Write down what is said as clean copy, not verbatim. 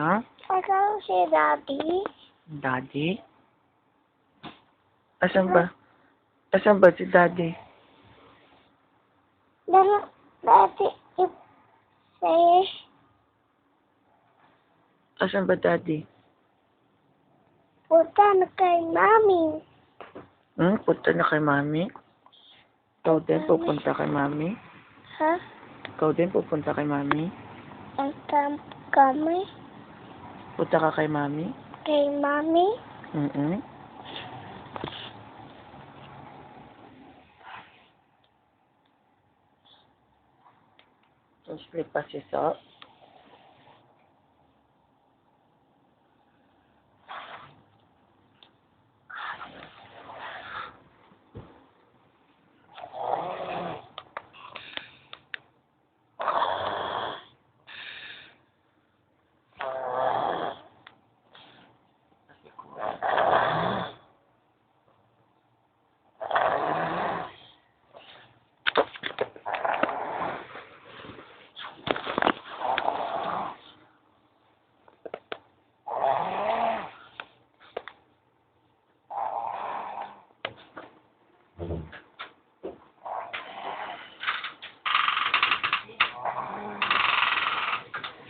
Ha? Asan si Daddy? Daddy? Asan ba? Asan ba si Daddy? Daddy is say Asan ba Daddy? punta na kay Mami. Punta na kay Mami? Ikaw din pupunta kay Mami? Ha? Ikaw din pupunta kay Mami? Ang kami Punta ka kay Mami? kay Mami. Sleep pa si So?